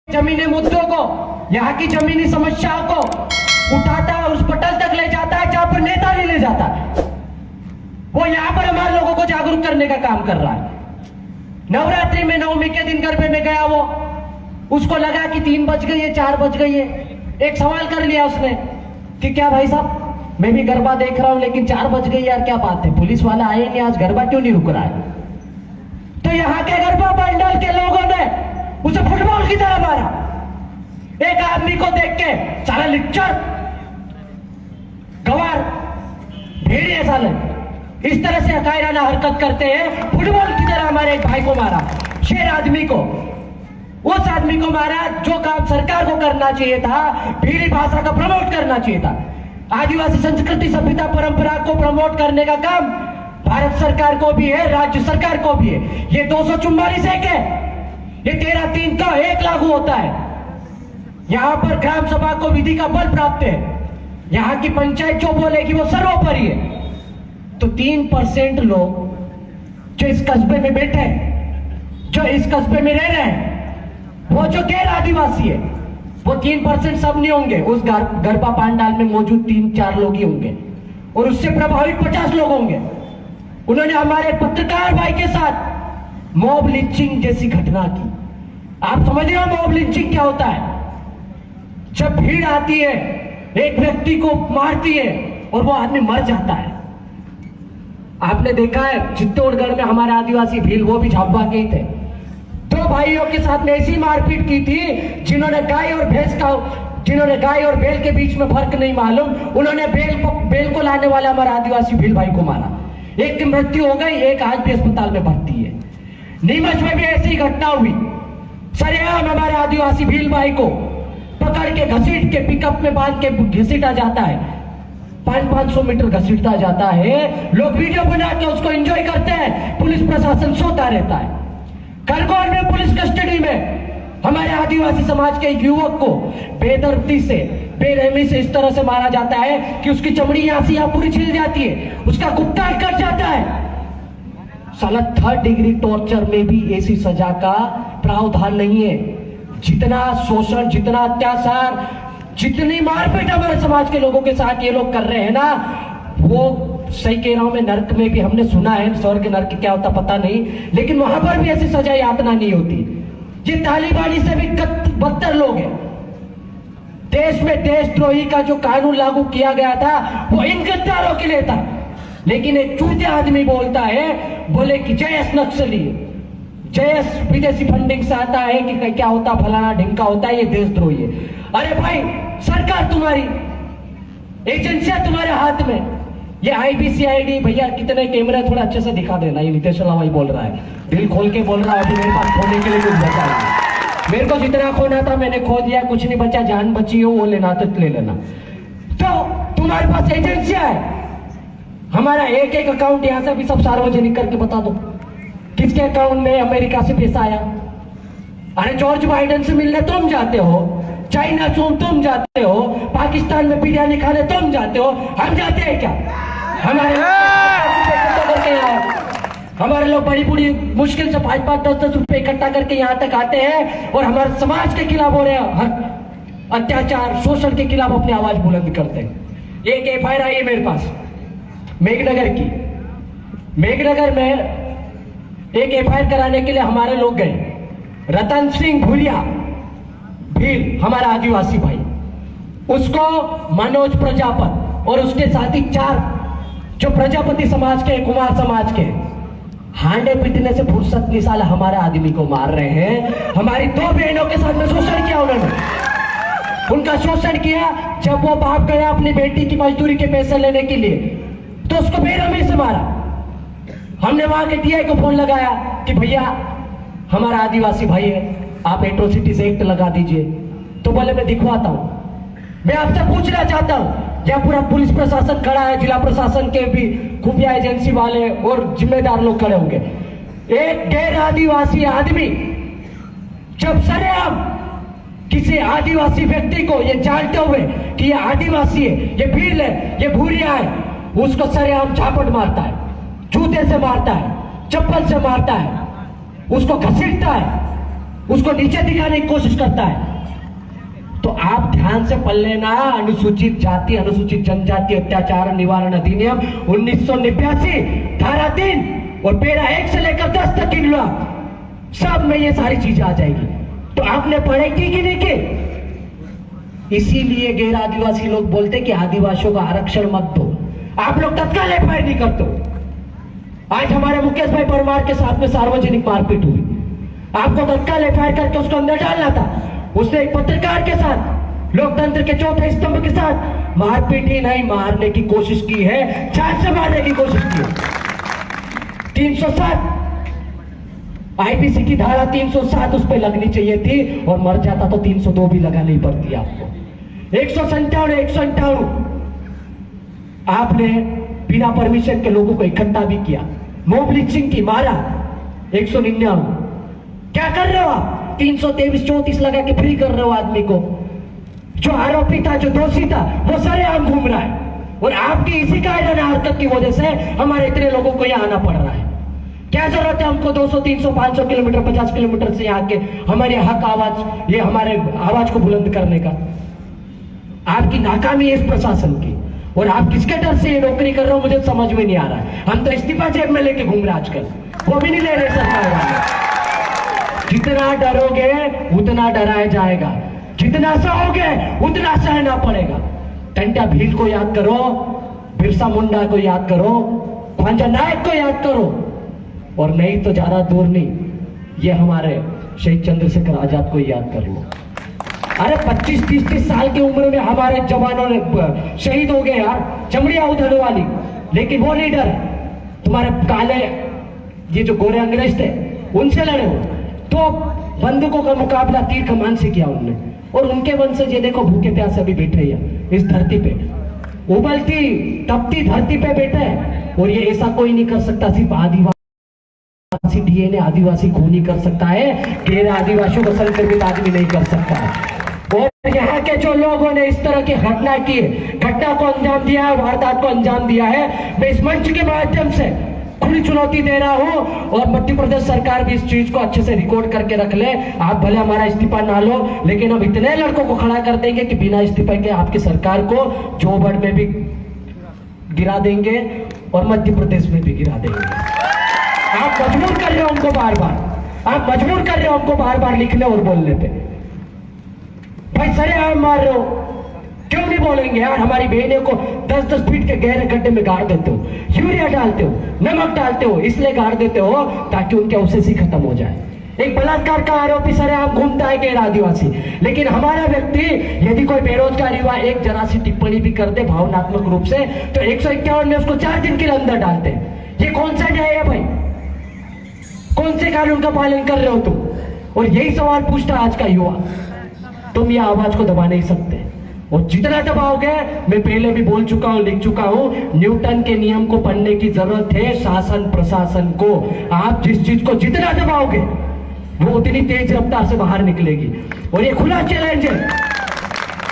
जमीनी मुद्दों को, यहाँ की जमीनी समस्याओं को उठाता है, उस पटल तक ले जाता है जहां पर नेता नहीं ले जाता है। वो यहाँ पर हमारे लोगों को जागरूक करने का काम कर रहा है। नवरात्रि में नवमी के दिन गरबे में गया वो, उसको लगा कि 3 बज गई है, 4 बज गई है। एक सवाल कर लिया उसने कि क्या भाई साहब, मैं भी गरबा देख रहा हूं लेकिन 4 बज गई यार, क्या बात है, पुलिस वाला आए नहीं, आज गरबा क्यों नहीं रुक रहा है? तो यहाँ के गरबा पंडाल के लोगों ने उसे फुटबॉल की तरह मारा। एक आदमी को देख के साला लिच्चर, गवार, भेड़िए साले इस तरह से अकायराना हरकत करते हैं, फुटबॉल की तरह हमारे एक भाई को मारा, शेर आदमी को, उस आदमी को मारा जो काम सरकार को करना चाहिए था, भीड़ी भाषा का प्रमोट करना चाहिए था। आदिवासी संस्कृति सभ्यता परंपरा को प्रमोट करने का काम भारत सरकार को भी है, राज्य सरकार को भी है। ये 244(1) है, ये 13(3) का 1 लागू होता है। यहां पर ग्राम सभा को विधि का बल प्राप्त है, यहां की पंचायत जो बोलेगी वो सर्वोपरि है। तो 3% लोग जो इस कस्बे में बैठे हैं, जो इस कस्बे में रह रहे हैं, वो जो गैर आदिवासी है, वो 3% सब नहीं होंगे। उस गरबा पंडाल में मौजूद 3-4 लोग ही होंगे और उससे प्रभावित 50 लोग होंगे। उन्होंने हमारे पत्रकार भाई के साथ मॉब लिंचिंग जैसी घटना की। आप समझ रहे हो मॉब लिंचिंग क्या होता है? जब भीड़ आती है, एक व्यक्ति को मारती है और वो आदमी मर जाता है। आपने देखा है चित्तौड़गढ़ में हमारे आदिवासी भील, वो भी झाबुआ के ही थे। 2 भाइयों के साथ में ऐसी मारपीट की थी, जिन्होंने गाय और बैल के बीच में फर्क नहीं मालूम, उन्होंने बैल को लाने वाला हमारा आदिवासी भील भाई को मारा। एक की मृत्यु हो गई, एक आज भी अस्पताल में भर्ती है। नीमच में भी ऐसी घटना हुई, सरेआम हमारे आदिवासी भील भाई को पकड़ के घसीट के पिकअप में बांध के घसीटा जाता है, 500 मीटर घसीटता जाता है। लोग वीडियो बना के उसको एंजॉय करते हैं, पुलिस प्रशासन सोता रहता है। खरगोन में पुलिस कस्टडी में हमारे आदिवासी समाज के एक युवक को बेदर्दी से, बेरहमी से इस तरह से मारा जाता है कि उसकी चमड़ी यहां से यहां पूरी छिल जाती है, उसका कुत्ता कट जाता है। साला 3rd डिग्री टॉर्चर में भी ऐसी सजा का प्रावधान नहीं है। जितना शोषण, जितना अत्याचार, जितनी मारपीट हमारे समाज के लोगों के साथ ये लोग कर रहे हैं ना, वो सही कह रहा हूं मैं, नर्क में भी हमने सुना है, स्वर्ग नर्क क्या होता पता नहीं, लेकिन वहां पर भी ऐसी सजा यातना नहीं होती। ये तालिबानी से भी बदतर लोग हैं। देश में देशद्रोही का जो कानून लागू किया गया था वो इन गद्दारों के लिए था, लेकिन एक चूतिया आदमी बोलता है, बोले कि जयस नक्सली, जयस विदेशी फंडिंग से आता है कि क्या होता, फलाना ढिंका होता है, ये देशद्रोही है। अरे भाई, सरकार तुम्हारी, एजेंसियां तुम्हारे हाथ में, ये IBCID भैया कितने कैमरे, थोड़ा अच्छे से दिखा देना। ये नितेश भाई बोल रहा है, दिल खोल के बोल रहा है, अभी मेरे पास खोने के लिए कुछ बचा नहीं। मेरे को जितना खोना था मैंने खो दिया, कुछ नहीं बचा, जान बची हो वो लेना तो ले लेना। तो तुम्हारे पास एजेंसियां है, हमारा एक अकाउंट यहां से भी सब सार्वजनिक करके बता दो, किसके अकाउंट में अमेरिका से पैसा आया। अरे जॉर्ज बाइडेन से मिलने तुम जाते हो, चाइना तुम जाते हो, पाकिस्तान में बिरयानी खाने तुम जाते हो, हम जाते हैं क्या? हमारे लोग बड़ी बड़ी मुश्किल से 5-5, 10-10 रुपए इकट्ठा करके यहाँ तक आते हैं और हमारे समाज के खिलाफ हो रहे हैं अत्याचार, शोषण के खिलाफ अपनी आवाज बुलंद करते हैं। एक FIR आई है मेरे पास मेघनगर की। मेघनगर में एक FIR कराने के लिए हमारे लोग गए। रतन सिंह भूलिया भील, हमारा आदिवासी भाई, उसको मनोज प्रजापत और उसके साथी 4 जो प्रजापति समाज के, कुमार समाज के, हांडे पीटने से फुर्सत नहीं, साला हमारे आदमी को मार रहे हैं। हमारी 2 बहनों के साथ में शोषण किया उन्होंने, उनका शोषण किया। जब वो बाप गया अपनी बेटी की मजदूरी के पैसे लेने के लिए, तो उसको बेरहमी से मारा। हमने वहां के DI को फोन लगाया कि भैया हमारा आदिवासी भाई है, आप एट्रोसिटीज एक्ट लगा दीजिए। तो बोले मैं दिखवाता हूं। मैं आपसे पूछना चाहता हूं, क्या पूरा पुलिस प्रशासन खड़ा है, जिला प्रशासन के भी खुफिया एजेंसी वाले और जिम्मेदार लोग खड़े होंगे। एक गैर आदिवासी आदमी जब सरेआम किसी आदिवासी व्यक्ति को ये जानते हुए कि ये आदिवासी है, ये भील है, ये भूरिया है, उसको सरेआम झापट मारता है, जूते से मारता है, चप्पल से मारता है, उसको घसीटता है, उसको नीचे दिखाने की कोशिश करता है। तो आप ध्यान से पढ़ लेना, अनुसूचित जाति अनुसूचित जनजाति अत्याचार निवारण अधिनियम 1989 धारा 3 और पैरा 1 से लेकर 10 तक गिन लो, सब में ये सारी चीजें आ जाएगी। तो आपने पढ़ाई की कि नहीं की? इसीलिए गैर आदिवासी लोग बोलते कि आदिवासियों का आरक्षण मत दो। आप लोग तत्काल एफआईआर नहीं करते। आज हमारे मुकेश भाई परमार के साथ में सार्वजनिक मारपीट हुई, आपको तत्काल एफआईआर करके उसको अंदर डालना था। उसने एक पत्रकार के साथ, लोकतंत्र के चौथे स्तंभ के साथ मारपीट ही नहीं, मारने की कोशिश की है, जान से मारने की कोशिश की है। 307 आईपीसी की धारा 307 उस पर लगनी चाहिए थी और मर जाता तो 302 भी लगानी पड़ती आपको। 157 आपने बिना परमिशन के लोगों को इकट्ठा भी किया, मॉब लिंचिंग की, मारा। 199 क्या कर रहे हो आप? 323-34 लगा के फ्री कर रहे हो आदमी को। जो आरोपी था, जो दोषी था, वो सरेआम घूम रहा है और आपकी इसी कायराना हरकत की वजह से हमारे इतने लोगों को यहाँ आना पड़ रहा है। क्या जरूरत है हमको 200, 300, 500 किलोमीटर, 50 किलोमीटर से यहाँ के हमारे हक आवाज, ये हमारे आवाज को बुलंद करने का? आपकी नाकामी है इस प्रशासन की, और आप किसके डर से ये नौकरी कर रहे हो मुझे समझ में नहीं आ रहा है। हम तो इस्तीफा जेब में लेके घूम रहे आजकल, वो भी नहीं ले रहे सरकार वाले। जितना डरोगे उतना डराया जाएगा, जितना सहोगे उतना सहना पड़ेगा। टंटा भील को याद करो, बिरसा मुंडा को याद करो, ख्वाजा नायक को याद करो, और नहीं तो ज्यादा दूर नहीं, ये हमारे शहीद चंद्रशेखर आजाद को याद कर लो। अरे 25-30 साल की उम्र में हमारे जवानों ने शहीद हो गए यार, चमड़िया उधर वाली, लेकिन वो नहीं डरे। तुम्हारे काले ये जो गोरे अंग्रेज थे उनसे लड़े हो, तो बंदूकों का मुकाबला तीर कमान से किया उनने, और उनके वंशज ये देखो भूखे प्यासे अभी बैठे हैं इस धरती पे, उबलती तपती धरती पे बैठे हैं। और ये ऐसा कोई नहीं कर सकता, सिर्फ आदिवासी डीएनए आदिवासी खून ही कर सकता है, गैर आदिवासियों को संक्रमित आदमी नहीं कर सकता है। और यहाँ के जो लोगों ने इस तरह की घटना की, घटना को अंजाम दिया है, वारदात को अंजाम दिया है, मैं इस मंच के माध्यम से खुली चुनौती दे रहा हूं, और मध्य प्रदेश सरकार भी इस चीज को अच्छे से रिकॉर्ड करके रख ले। आप भले हमारा इस्तीफा ना लो, लेकिन हम इतने लड़कों को खड़ा कर देंगे कि बिना इस्तीफा के आपकी सरकार को जोबड़ में भी गिरा देंगे और मध्य प्रदेश में भी गिरा देंगे। आप मजबूर कर रहे हो हमको बार बार, आप मजबूर कर रहे हो हमको बार बार लिखने और बोलने पे। भाई सरेआम मार रहे हो, क्यों नहीं बोलेंगे यार? हमारी बहनों को 10-10 फीट के गहरे गड्ढे में गाड़ देते हो, यूरिया डालते हो, नमक डालते हो, इसलिए गाड़ देते हो ताकि उनके अवशेष ही खत्म हो जाए। एक बलात्कार का आरोपी सरेआम घूमता है गैर आदिवासी, लेकिन हमारा व्यक्ति यदि कोई बेरोजगार युवा एक जरा सी टिप्पणी भी कर दे भावनात्मक रूप से, तो 151 में उसको 4 दिन के लिए अंदर डालते हैं। ये कौन सा न्याय है भाई? कौन से कानून का पालन कर रहे हो तुम? और यही सवाल पूछता आज का युवा। तुम ये आवाज को दबा नहीं सकते, और जितना दबाओगे, मैं पहले भी बोल चुका हूं, लिख चुका हूं, न्यूटन के नियम को पढ़ने की जरूरत है शासन प्रशासन को। आप जिस चीज को जितना दबाओगे वो उतनी तेज रफ्तार से बाहर निकलेगी, और ये खुला चैलेंज है।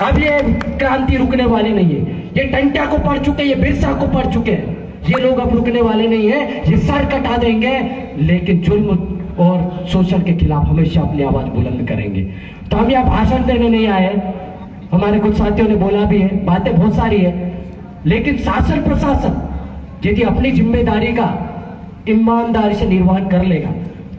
अब ये क्रांति रुकने वाली नहीं है। ये टंटा को पढ़ चुके, ये बिरसा को पढ़ चुके हैं, ये लोग अब रुकने वाले नहीं है। ये सर कटा देंगे, लेकिन जुल्म और शोषण के खिलाफ हमेशा अपनी आवाज बुलंद करेंगे। तो हम यहाँ भाषण देने नहीं आए, हमारे कुछ साथियों ने बोला भी है, बातें बहुत सारी है, लेकिन शासन प्रशासन यदि अपनी जिम्मेदारी का ईमानदारी से निर्वहन कर लेगा,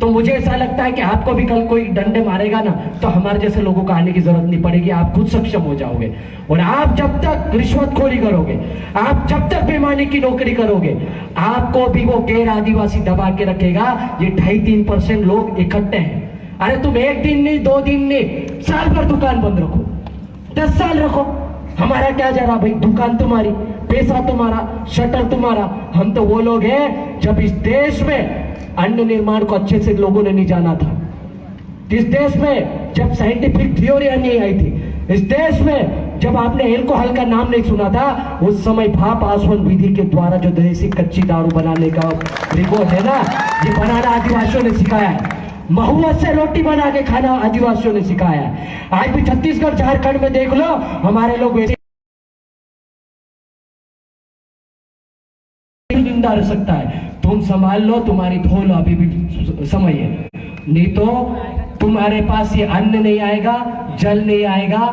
तो मुझे ऐसा लगता है कि आपको भी कल कोई डंडे मारेगा ना, तो हमारे जैसे लोगों को आने की जरूरत नहीं पड़ेगी। आप खुद सक्षम हो जाओगे। और आप जब तक रिश्वतखोरी करोगे, आप जब तक बेईमानी की नौकरी करोगे, आपको भी वो गैर आदिवासी दबा के रखेगा। ये 2.5-3% लोग इकट्ठे हैं। अरे तुम एक दिन नहीं, 2 दिन नहीं, साल भर दुकान बंद रखो, 10 साल रखो, हमारा क्या जा रहा भाई? दुकान तुम्हारी, पैसा तुम्हारा, शटर तुम्हारा। हम तो वो लोग हैं जब इस देश में अन्न निर्माण को अच्छे से लोगों ने नहीं जाना था, इस देश में जब साइंटिफिक थ्योरी नहीं आई थी, इस देश में जब आपने एल्कोहल का नाम नहीं सुना था, उस समय भाप आसवन विधि के द्वारा जो देसी कच्ची दारू बनाने का रिकॉर्ड है ना, ये बनाना आदिवासियों ने सिखाया है। महुआ से रोटी बना के खाना आदिवासियों ने सिखाया है। आज भी छत्तीसगढ़ झारखंड में देख लो, हमारे लोग वैसे जिंदा रह सकता है। तुम संभाल लो, तुम्हारी धोल अभी भी समय है, नहीं तो तुम्हारे पास ये अन्न नहीं आएगा, जल नहीं आएगा,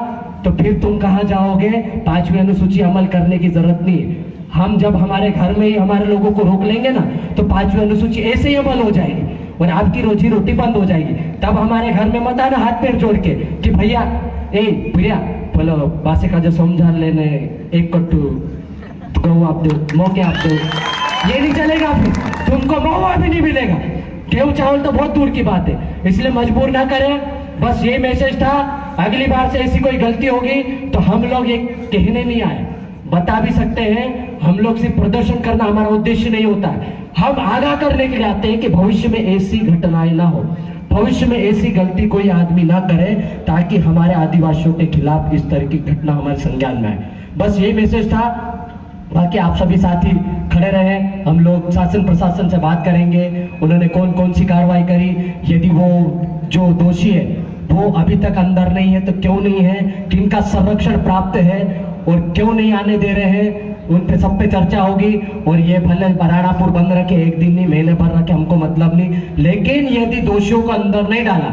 तो फिर तुम कहाँ जाओगे? 5वीं अनुसूची अमल करने की जरूरत नहीं है। हम जब हमारे घर में ही हमारे लोगों को रोक लेंगे ना, तो 5वीं अनुसूची ऐसे ही अमल हो जाएगी और आपकी रोजी रोटी बंद हो जाएगी। तब हमारे घर में मत आना हाथ पैर जोड़ के कि भैया भैया बोलो बासे का जो समझा लेने एक कट्टू गऊ आप दो, मौके आप दो, ये नहीं चलेगा। फिर तुमको मौका भी नहीं मिलेगा। गेहूं चावल तो बहुत दूर की बात है, इसलिए मजबूर ना करें। बस ये मैसेज था, अगली बार से ऐसी कोई गलती होगी तो हम लोग ये कहने नहीं आए, बता भी सकते हैं। हम लोग सिर्फ प्रदर्शन करना हमारा उद्देश्य नहीं होता है, हम आगाह करने के लिए आते हैं कि भविष्य में ऐसी घटनाएं ना हो, भविष्य में ऐसी गलती कोई आदमी ना करे, ताकि हमारे आदिवासियों के खिलाफ इस तरह की घटना हमारे संज्ञान में आए। बस यही मैसेज था। बाकी आप सभी साथी खड़े रहे, हम लोग शासन प्रशासन से बात करेंगे, उन्होंने कौन कौन सी कार्रवाई करी, यदि वो जो दोषी है वो अभी तक अंदर नहीं है तो क्यों नहीं है, किनका संरक्षण प्राप्त है और क्यों नहीं आने दे रहे हैं, उन पे सब पे चर्चा होगी। और ये भले राणापुर बंद रखे, एक दिन नहीं महीने भर रखे, हमको मतलब नहीं, लेकिन यदि दोषियों को अंदर नहीं डाला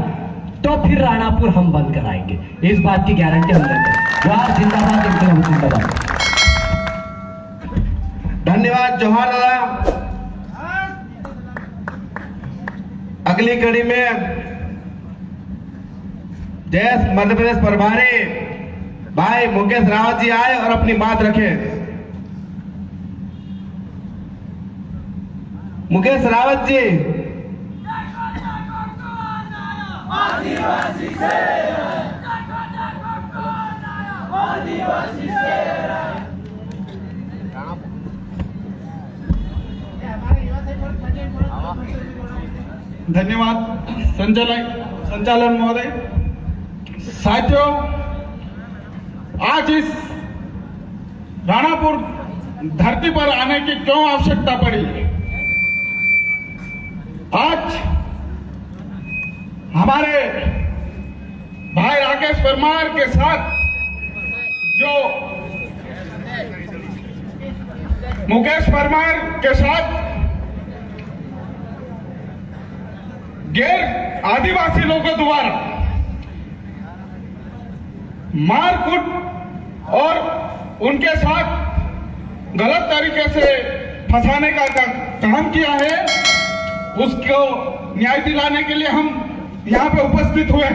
तो फिर राणापुर हम बंद कराएंगे, इस बात की गारंटी हम लेते हैं। जवाहर जिंदाबाद, इंकलाब जिंदाबाद। धन्यवाद जौहर दादा। अगली कड़ी में जैस मध्य प्रदेश प्रभारी भाई मुकेश रावत जी आए और अपनी बात रखे। मुकेश रावत जी। आदिवासी से धन्यवाद संचालन महोदय। साथियों, आज इस राणापुर धरती पर आने की क्यों आवश्यकता पड़ी? आज हमारे भाई राकेश परमार के साथ जो मुकेश परमार के साथ गैर आदिवासी लोगों द्वारा मारकूट और उनके साथ गलत तरीके से फंसाने का काम किया है, उसको न्याय दिलाने के लिए हम यहाँ पे उपस्थित हुए हैं।